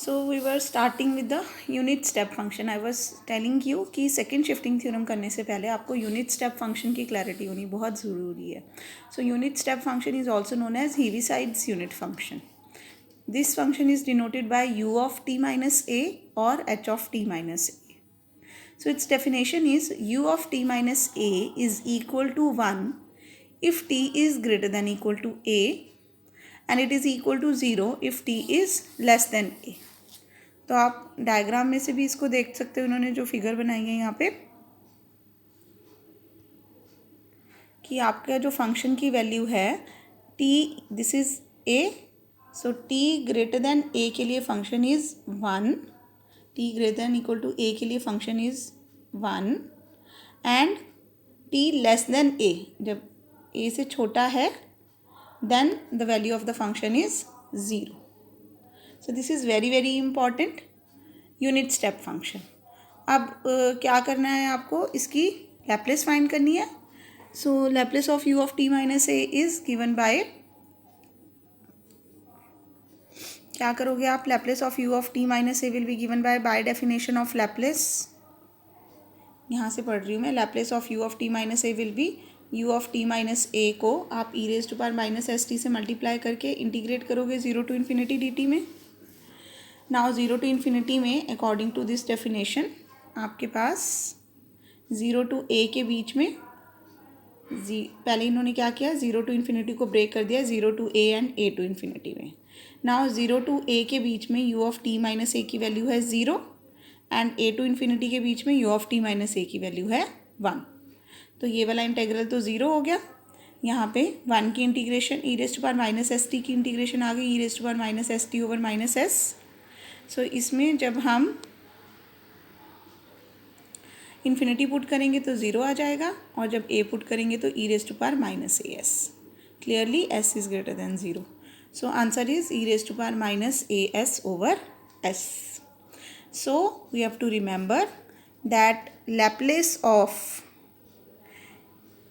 So we were starting with the unit step function. I was telling you कि second shifting theorem करने से पहले आपको unit step function की clarity होनी बहुत ज़रूरी है. So unit step function is also known as Heaviside's unit function. This function is denoted by u of t minus a or h of t minus a. So its definition is u of t minus a is equal to 1 if t is greater than equal to a and it is equal to 0 if t is less than a. तो आप diagram में से भी इसको देख सकते हो, उन्होंने जो फिगर बनाई है यहाँ पे कि आपका जो फंक्शन की वैल्यू है t, this is a, so t greater than a के लिए function is 1, t greater than equal to a के लिए function is 1 and t less than a, जब a से छोटा है then the value of the function is 0. So this is very very important unit step function. अब क्या करना है आपको, इसकी लैप्लेस फाइंड करनी है. So Laplace of u of t minus A is given by, क्या करोगे आप, Laplace of u of t minus a will be given by definition of Laplace. यहाँ से पढ़ रही हूँ मैं. Laplace of u of t minus a will be u of t minus a को आप e raise to power minus S t से multiply करके इंटीग्रेट करोगे 0 टू इन्फिनिटी dt में. नाउ 0 टू इन्फिनिटी में अकॉर्डिंग टू दिस डेफिनेशन आपके पास 0 to a के बीच में पहले इन्होंने क्या किया, 0 टू इन्फिनिटी को ब्रेक कर दिया 0 to a and a to infinity में. नाउ 0 टू a के बीच में u ऑफ t माइनस ए की वैल्यू है 0 एंड a टू इन्फिनिटी के बीच में u ऑफ t माइनस ए की वैल्यू है 1. तो ये वाला इंटेग्रल तो 0 हो गया. यहाँ पे 1 की integration e raise to power minus S t की इंटीग्रेशन आ गई e raise to power minus S t over minus s. So इसमें जब हम इन्फिनिटी पुट करेंगे तो 0 आ जाएगा और जब a पुट करेंगे तो e raise to power minus A S. Clearly s is greater than 0. So answer is e raise to power minus A S over s. So we have to remember that Laplace of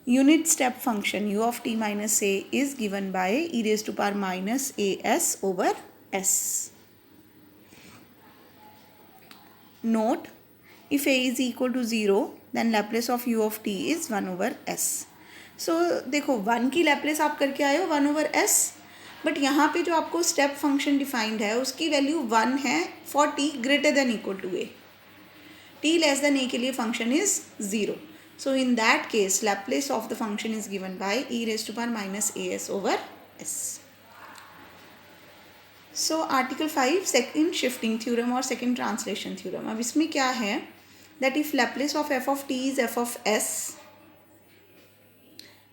unit step function u of t minus a is given by e raised to power minus as over s. Note, if a is equal to 0 then Laplace of u of t is 1 over s. So देखो 1 की Laplace आप करके आए हो 1 over s, but यहाँ पे जो आपको स्टेप फंक्शन डिफाइंड है उसकी वैल्यू 1 है for t greater than equal to a. t less than a के लिए function is 0. So in that case, Laplace of the function is given by e raised to power minus as over s. So article 5 second shifting theorem or second translation theorem. अब इसमें क्या है, that if Laplace of f of t is f of s,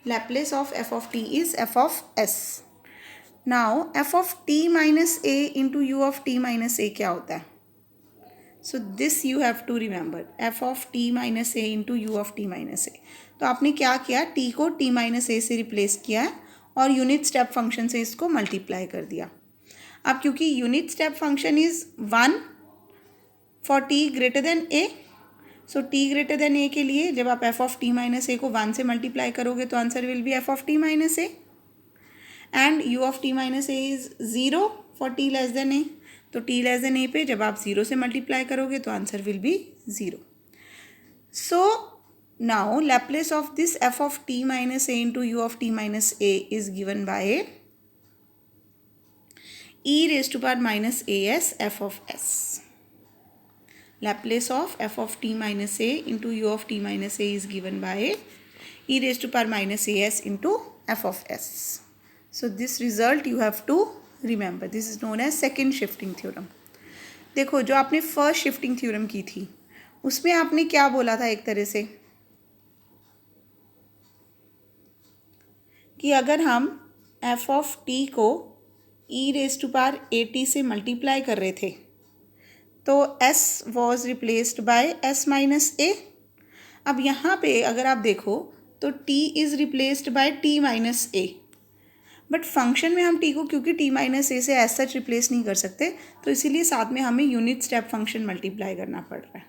Laplace of f of t is f of s. Now f of t minus a into u of t minus a क्या होता है? So this you have to remember, f of T minus A into you of T minus a. तो आपने क्या किया, T को T minus ए से replace किया और यूनिट स्टेप फंक्शन से इसको मल्टीप्लाई कर दिया. अब क्योंकि unit step function is 1 for t greater than a, so t greater than a के लिए जब आप f of T minus a को 1 से मल्टीप्लाई करोगे तो answer will be f of T minus a and u of T minus A is 0 for t less than a. तो t less than ए पे जब आप 0 से मल्टीप्लाई करोगे तो answer will be 0. So now Laplace of this f of t minus A into you of T minus A is given by e raise to power minus A S F of S. Laplace of f of t minus A into you of T minus A is given by e raise to power minus A S into F of S. So this result you have to remember, this is known as second shifting theorem. देखो जो आपने first shifting theorem की थी उसमें आपने क्या बोला था, एक तरह से कि अगर हम एफ ऑफ टी को e raise to power a t से मल्टीप्लाई कर रहे थे तो s was replaced by s minus a. अब यहाँ पे अगर आप देखो तो t is replaced by t minus a, but function में हम टी को क्योंकि टी माइनस ए से एज सच रिप्लेस नहीं कर सकते तो इसीलिए साथ में हमें यूनिट स्टेप फंक्शन मल्टीप्लाई करना पड़ रहा है.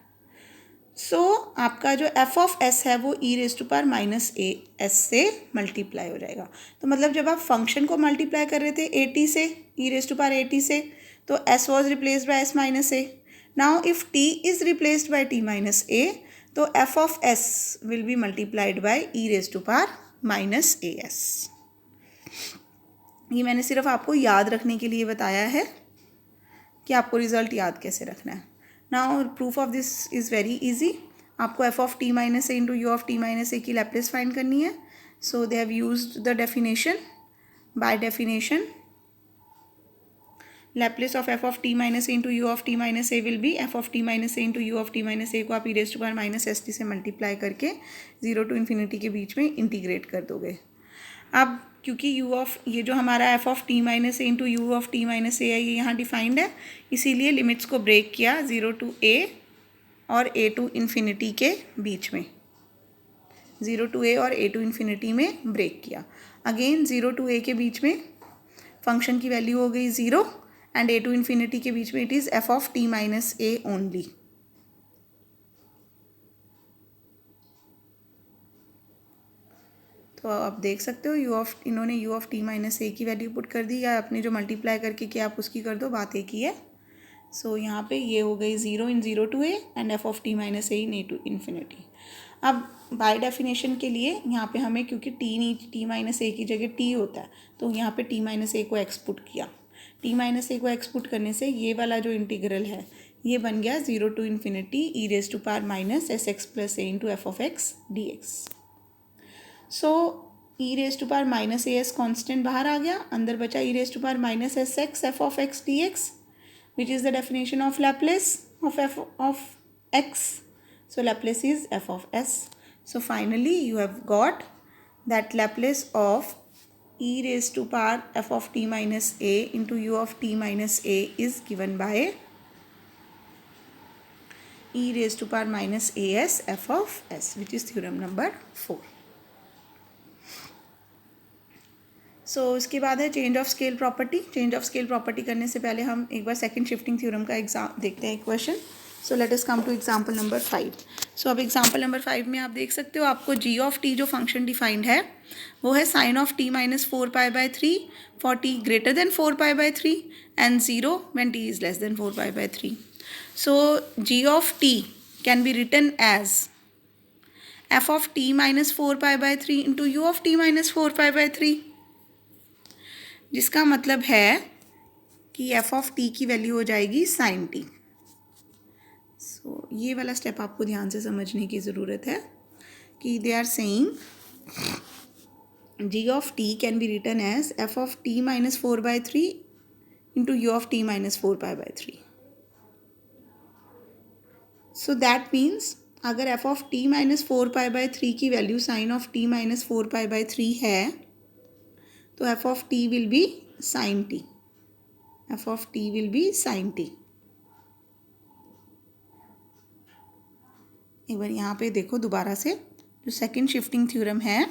सो आपका जो एफ ऑफ एस है वो e raise to power minus A S से मल्टीप्लाई हो जाएगा. तो मतलब जब आप फंक्शन को मल्टीप्लाई कर रहे थे ए टी से, e raise to power a t से, तो s was replaced by s minus a. Now if t is replaced by t minus a, तो f of s will be multiplied by e raised to power minus as. ये मैंने सिर्फ आपको याद रखने के लिए बताया है कि आपको रिजल्ट याद कैसे रखना है. Now proof of this is very easy. आपको f of T minus A into you of T minus ए की लैप्लेस फाइंड करनी है. So they have used the definition. By definition Laplace of F of T minus A into you of T minus a will be f of T minus A into you of T minus a को आप e raise to power minus S t से multiply करके 0 to infinity के बीच में integrate कर दोगे. अब क्योंकि यू ऑफ ये जो हमारा f of T minus A into you of T minus a है ये यहाँ डिफाइंड है, इसीलिए लिमिट्स को ब्रेक किया 0 to a और a to इन्फिनिटी के बीच में. 0 to a और a to इन्फिनिटी में ब्रेक किया. अगेन 0 to a के बीच में फंक्शन की वैल्यू हो गई 0 एंड a to इन्फिनिटी के बीच में it is f of T minus A only. तो आप देख सकते हो इन्होंने यू ऑफ टी माइनस ए की वैल्यू पुट कर दी या अपने जो मल्टीप्लाई करके किया आप उसकी कर दो, बात एक ही है. सो यहाँ पे ये हो गई 0 in 0 to a and F of T minus A in A to infinity. अब बाय डेफिनेशन के लिए यहाँ पे हमें क्योंकि टी माइनस ए की जगह टी होता है तो यहाँ पे टी माइनस ए को एक्सपुट किया. टी माइनस ए को एक्सपुट करने से ये वाला जो इंटीग्रल है ये बन गया 0 to infinity E raise to power minus S X plus A into F of x D x. So E raise to power minus A S constant बाहर आ गया, अंदर बचा E raise to power minus S X F of x D X which is the definition of Laplace of F of X. So Laplace is f of s. So finally you have got that Laplace of e raised to power f of t minus a into u of t minus a is given by e raised to power minus as f of s, which is theorem number 4. So इसके बाद है change of scale property. Change of scale property करने से पहले हम एक बार second shifting theorem का एग्जाम देखते हैं question. So let us come to example number 5. So अब एग्जाम्पल नंबर 5 में आप देख सकते हो आपको जी ऑफ टी जो फंक्शन डिफाइंड है वो है sine of T minus 4π/3 for t greater than 4π/3 and 0 when t is less than 4π/3. So g of t can be written as f of T minus 4π/3 into you of T minus 4π/3, जिसका मतलब है कि f of t की value हो जाएगी sign T. सो ये वाला step आपको ध्यान से समझने की ज़रूरत है कि they are saying g of t can be written as f of T minus 4/3 into you of T minus 4π/3. So that means अगर एफ ऑफ टी माइनस 4π/3 की value sine of T minus 4π/3 है तो f of t will be sine t. F of t will be sine t. एक बार यहाँ पे देखो दोबारा से जो सेकंड शिफ्टिंग थ्योरम है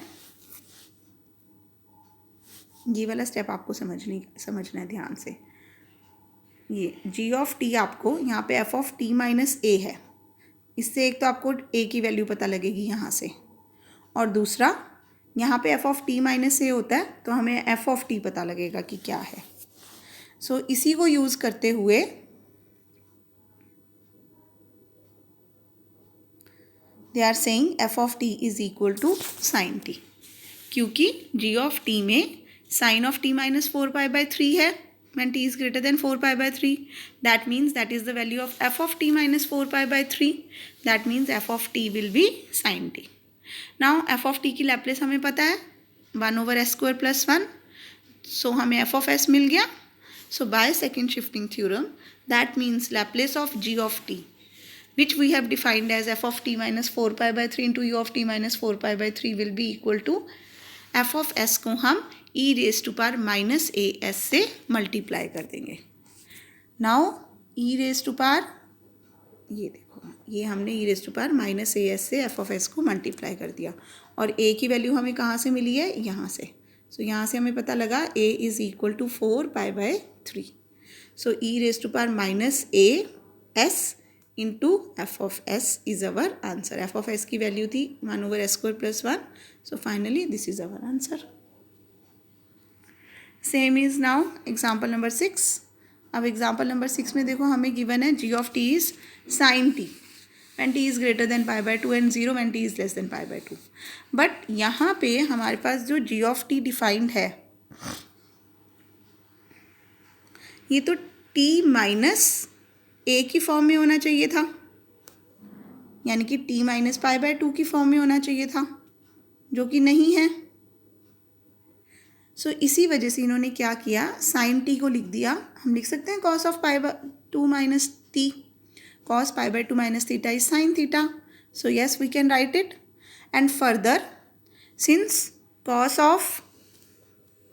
ये वाला स्टेप आपको समझना है ध्यान से. ये जी ऑफ टी आपको यहाँ पे F of T minus a है, इससे एक तो आपको ए की वैल्यू पता लगेगी यहाँ से, और दूसरा यहाँ पे एफ ऑफ टी माइनस ए होता है तो हमें एफ ऑफ टी पता लगेगा कि क्या है. सो इसी को यूज़ करते हुए they are saying F of T is equal to sine T, क्योंकि जी ऑफ टी में साइन ऑफ टी माइनस 4π/3 है when t is greater than 4π/3. that means that is the value of f of t minus 4π/3. that means f of t will be sin t. now f of t की Laplace हमें पता है 1/s² + 1. सो हमें f of s मिल गया. So by second shifting theorem that means Laplace of g of t, which we have defined as f of t minus 4π/3 into u of t minus 4π/3 will be equal to f of s को हम e raise to power minus A S से multiply कर देंगे. Now e raise to power ये देखो ये हमने e raise to power minus A S से f of s को मल्टीप्लाई कर दिया और a की वैल्यू हमें कहाँ से मिली है यहाँ से. सो यहाँ से हमें पता लगा a is equal to 4π/3. So e raise to power minus A S into F of s is our answer. F of s की वैल्यू थी 1/s² + 1. So finally this is our answer. Same is now example number 6. अब example number 6 में देखो हमें given है g of T is sine T when t is greater than pi by 2 and 0 when t is less than pi by 2. But यहाँ पे हमारे पास जो g of t defined है ये तो t माइनस a की फॉर्म में होना चाहिए था, यानी कि t माइनस पाई बाय 2 की फॉर्म में होना चाहिए था, जो कि नहीं है. सो इसी वजह से इन्होंने क्या किया, साइन t को लिख दिया. हम लिख सकते हैं cos of pi by 2 minus t. cos pi by 2 minus theta is sin theta. So yes, we can write it. And further, since cos of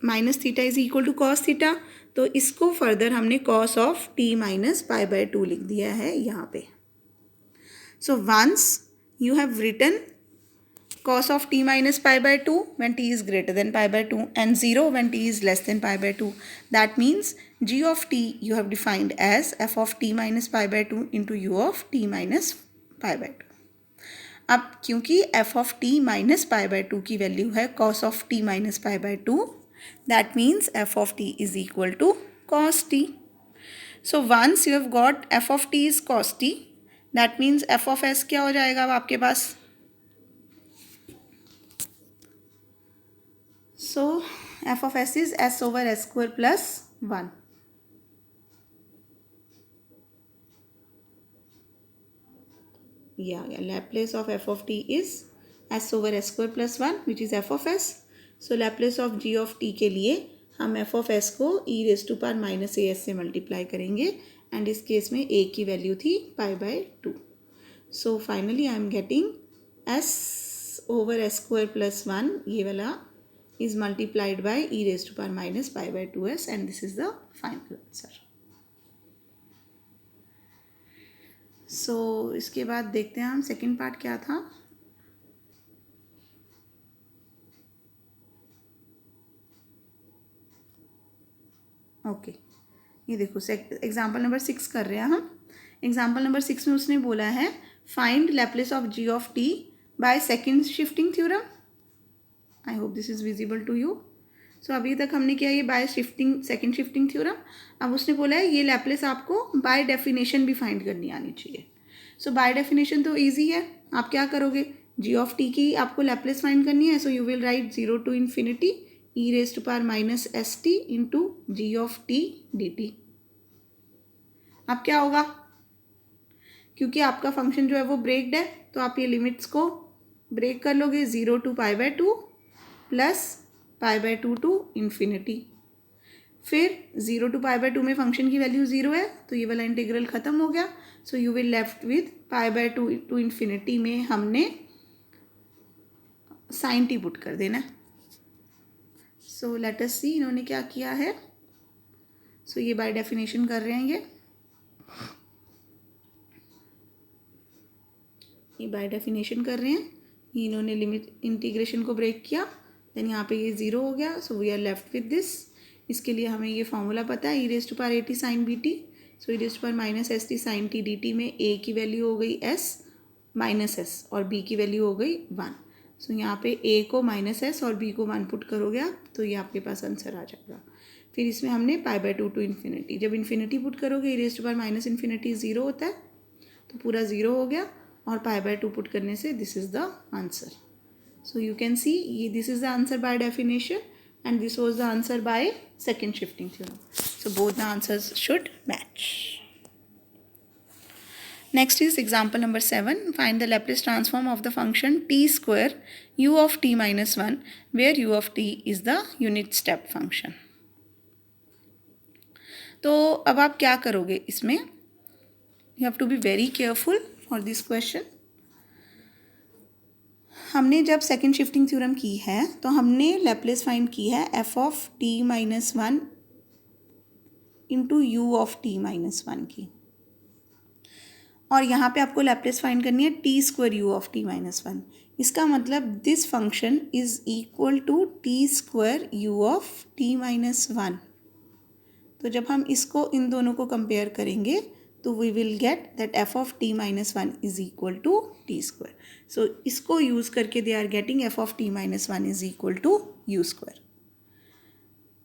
minus theta is equal to cos theta, तो इसको further हमने cos of t minus pi by 2 लिख दिया है यहाँ पे. So once you have written cos of t minus pi by 2 when t is greater than pi by 2 and 0 when t is less than pi by 2. That means g of t you have defined as f of t minus pi by 2 into u of t minus pi by 2. अब क्योंकि f of t minus pi by 2 की value है cos of t minus pi by 2, that means f of t is equal to cos t. So once you have got f of t is cos t, that means f of s क्या हो जाएगा अब आपके पास. So f of s is s over s square plus 1. Yeah, Laplace of f of t is s over s square plus 1 which is f of s. So Laplace of g of t के लिए हम f of s को e raised to power minus as से multiply करेंगे and इस case में a की value थी पाई by 2. So finally I am getting s over s square plus 1 ये वाला is multiplied by e raised to power minus pi by 2s and this is the final answer. So इसके बाद देखते हैं हम second part क्या था. Okay ये देखो एग्जाम्पल नंबर 6 कर रहे हैं हम. एग्जाम्पल नंबर 6 में उसने बोला है find Laplace of g of t by second shifting theorem. I hope this is visible to you. So अभी तक हमने किया ये by shifting second shifting theorem. अब उसने बोला है ये लैप्लेस आपको बाय डेफिनेशन भी फाइंड करनी आनी चाहिए. सो बाय डेफिनेशन तो ईजी है. आप क्या करोगे, जी ऑफ टी की आपको लैप्लेस फाइंड करनी है. So you will write 0 to infinity E raise to power minus S T into G of T D T. अब क्या होगा, क्योंकि आपका फंक्शन जो है वो ब्रेक्ड है तो आप ये लिमिट्स को ब्रेक कर लोगे. 0 to pi by 2 plus pi by 2 to infinity. फिर 0 टू पाई बाय 2 में फंक्शन की वैल्यू 0 है तो ये वाला इंटीग्रल ख़त्म हो गया. So you will left with pi by 2 to infinity में हमने साइन टी पुट कर देना. सो लेट अस सी इन्होंने क्या किया है. सो ये बाय डेफिनेशन कर रहे हैं. ये बाय डेफिनेशन कर रहे हैं. इन्होंने लिमिट इंटीग्रेशन को ब्रेक किया देन यहाँ पे ये 0 हो गया. So we are left with this. इसके लिए हमें ये फॉर्मूला पता है, e raise to power a t sine b t. So e raise to power minus S t sine t D t में ए की वैल्यू हो गई एस माइनस एस और बी की वैल्यू हो गई 1. सो यहाँ पे ए को माइनस एस और बी को 1 पुट करोगे आप तो ये आपके पास आंसर आ जाएगा. फिर इसमें हमने पाई बाय 2 टू इन्फिनिटी. जब इन्फिनिटी पुट करोगे e raise to power minus infinity 0 होता है तो पूरा 0 हो गया और पाई बाय 2 पुट करने से this is the answer. So you can see this is the answer by definition and this was the answer by second shifting theorem. So both the answers should match. Next is example number 7. Find the Laplace transform of the function t square u of t minus 1 where u of t is the unit step function. तो अब आप क्या करोगे इसमें, you have to be very careful for this question. हमने जब second shifting theorem की है तो हमने लैप्लेस फाइंड की है F of T minus 1 into you of T minus 1 की. और यहाँ पे आपको लैप्लेस फाइंड करनी है T square you of T minus 1. इसका मतलब this function is equal to T square you of T minus 1. तो जब हम इसको इन दोनों को कंपेयर करेंगे तो we will get that f of T minus 1 is equal to T square. So इसको यूज़ करके they are getting f of T minus 1 is equal to u square.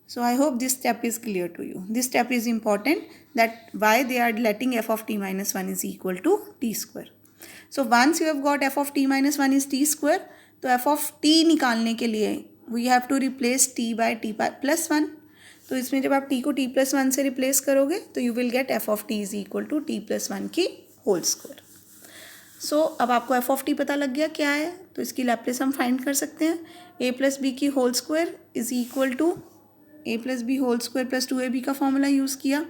So I hope this step is clear to you. This step is important, that why they are letting f of t minus 1 is equal to t square. So once you have got f of t minus 1 is t square, तो f of t निकालने के लिए we have to replace t by t plus 1. तो इसमें जब आप t को t plus 1 से रिप्लेस करोगे तो you will get f of t is equal to t plus 1 की होल स्क्वायर. सो अब आपको f ऑफ t पता लग गया क्या है, तो इसकी लैप्लेस हम फाइंड कर सकते हैं. a प्लस बी की whole square is equal to a plus B whole square plus 2ab का फॉर्मूला यूज़ किया.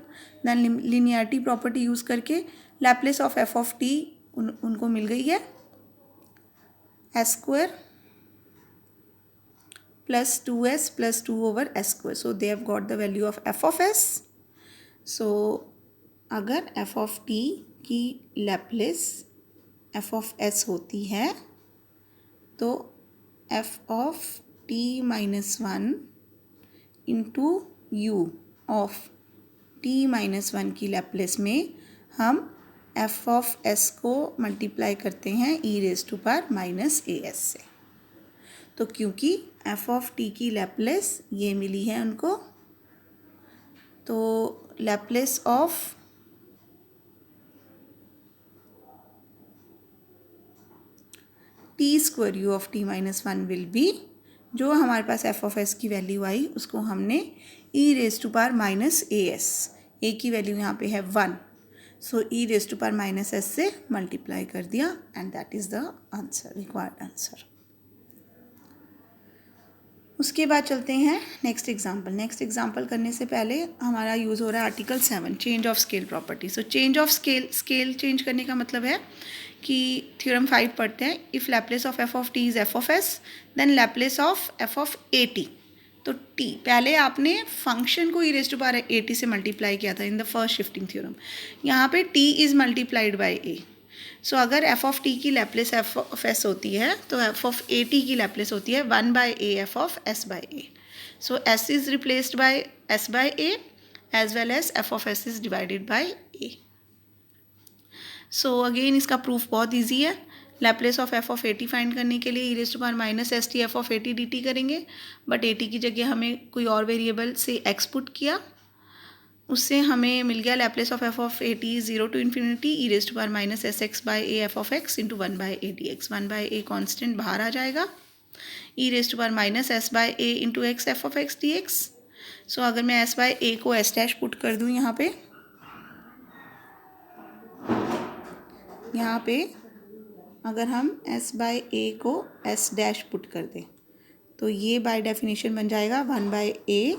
देन लिनियरिटी प्रॉपर्टी यूज़ करके Laplace of f of t उनको मिल गई है s square plus 2s plus 2 over s square. So they have got the value of f of s. So अगर f of t की Laplace f of s होती है तो f of t minus 1 into u of t minus 1 की Laplace में हम f of s को multiply करते हैं e raise to power minus as से. तो क्योंकि f ऑफ t की लैप्लेस ये मिली है उनको, तो Laplace of t square you of T minus 1 will be, जो हमारे पास एफ ऑफ एस की वैल्यू आई उसको हमने e raise to power minus A s, ए की वैल्यू यहाँ पे है 1, so e raise to power minus s से मल्टीप्लाई कर दिया and that is the answer, required answer. उसके बाद चलते हैं नेक्स्ट एग्जाम्पल. नेक्स्ट एग्जाम्पल करने से पहले हमारा यूज़ हो रहा है article 7, change of scale property. So change of scale change करने का मतलब है कि थ्योरम 5 पढ़ते हैं. If Laplace of F of T is f of s then Laplace of F of a t. तो टी पहले आपने फंक्शन को e raise to power a t से मल्टीप्लाई किया था in the first shifting theorem. यहाँ पे t is multiplied by a. सो अगर एफ ऑफ टी की लैप्लेस एफ ऑफ एस होती है तो एफ ऑफ ए टी की लैप्लेस होती है 1 by a f of s by a. So s is replaced by s by a as well as f of s is divided by a. So again इसका proof बहुत easy है. Laplace of F of a t find करने के लिए e raise to power minus S T F of a T D T करेंगे, but A t की जगह हमें कोई और वेरिएबल से एक्स पुट किया, उससे हमें मिल गया Laplace of F of a t 0 to infinity E raise to power minus S x by a f of x into 1 by a d x. 1 by a constant बाहर आ जाएगा, e raise to power minus s by a into x F of x D x. So अगर मैं S by ए को S dash put कर दूँ यहाँ पे अगर हम s बाई ए को s डैश पुट कर दें तो ये बाय डेफिनेशन बन जाएगा 1 by a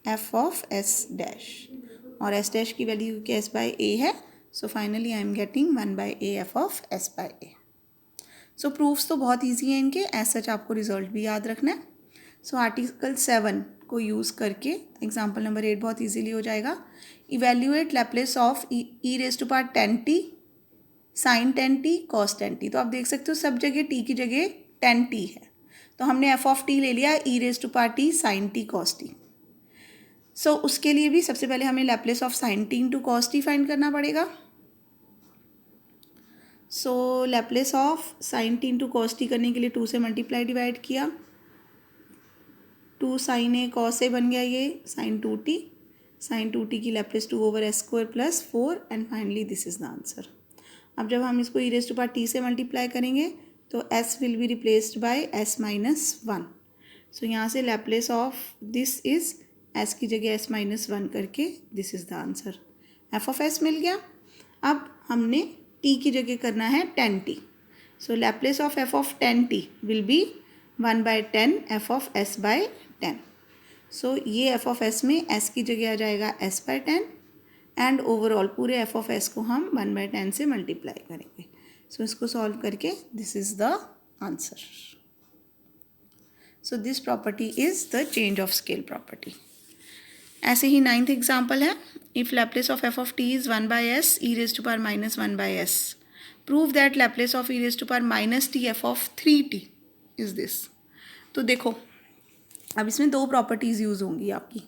f of s dash, और s डैश की वैल्यू क्योंकि s बाई ए है, so finally I am getting 1 by a f of s by a. So proofs तो बहुत ईजी हैं इनके, एज सच आपको रिजल्ट भी याद रखना है. सो आर्टिकल 7 को यूज़ करके एग्जाम्पल नंबर 8 बहुत ईजीली हो जाएगा. Evaluate Laplace of E raise to power 10t sine 10t cos 10t. तो आप देख सकते हो सब जगह t की जगह 10t है, तो हमने एफ ऑफ t ले लिया e raise to power t sine t cos t. So उसके लिए भी सबसे पहले हमें Laplace of sine t into cos t find करना पड़ेगा. So Laplace of sine t into cos t करने के लिए 2 से मल्टीप्लाई डिवाइड किया, 2 साइन ए कॉस ए बन गया, ये साइन 2t. साइन 2t की Laplace 2 over S square plus 4 and finally this is the answer. अब जब हम इसको ई रेज टू पावर टी से मल्टीप्लाई करेंगे तो s will be replaced by s minus 1. सो यहाँ से Laplace of this is s की जगह s माइनस 1 करके this is the answer. f of s मिल गया. अब हमने t की जगह करना है 10t. So Laplace of f of 10t will be 1 by 10 f of s by 10. सो ये f ऑफ s में s की जगह आ जाएगा s बाई 10 एंड ओवरऑल पूरे एफ ऑफ एस को हम 1 बाई 10 से मल्टीप्लाई करेंगे. सो इसको सॉल्व करके this is the answer. So this property is the change of scale property. ऐसे ही 9th एग्जाम्पल है. If Laplace of F of T is 1 by S E raise to power minus 1 by S, prove that Laplace of E raise to power minus T F of 3t is this. तो देखो अब इसमें 2 properties use होंगी आपकी.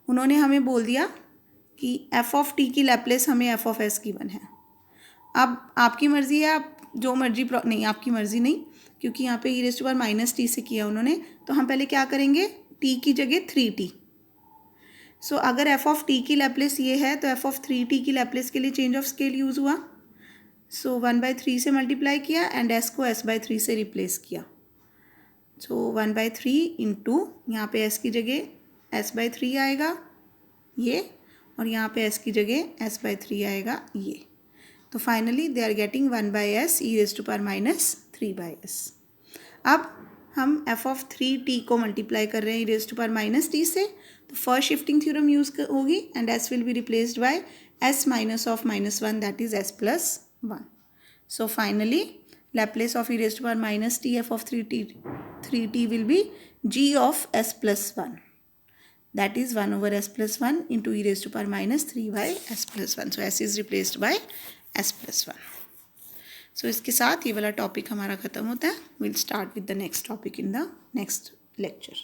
उन्होंने हमें बोल दिया कि एफ ऑफ टी की लैप्लेस हमें एफ ऑफ एस गिवन है. अब आपकी मर्ज़ी है, आप जो मर्जी नहीं, आपकी मर्ज़ी नहीं, क्योंकि यहाँ पे e raise to power minus t से किया उन्होंने, तो हम पहले क्या करेंगे, टी की जगह 3t। सो अगर एफ ऑफ टी की लैप्लेस ये है तो एफ ऑफ 3t की लैप्लेस के लिए चेंज ऑफ स्केल यूज़ हुआ। सो 1/3 से मल्टीप्लाई किया एंड s को s/3 से रिप्लेस किया। सो 1/3 इंटू यहाँ पे s की जगह s/3 आएगा ये, और यहाँ पे s की जगह s/3 आएगा ये। तो finally they are getting 1/s E raise to power minus 3/s। अब हम एफ ऑफ 3t को मल्टीप्लाई कर रहे हैं e raise to power minus t से, तो फर्स्ट शिफ्टिंग थ्योरम यूज होगी and s will be replaced by s minus of -1 that is s+1। So finally Laplace of E raise to power minus T F of 3t will be g of s+1 that is 1/s+1 into e raised to power minus 3/s+1. So s is replaced by s+1. So इसके साथ ये वाला topic हमारा ख़त्म होता है. We'll start with the next topic in the next lecture.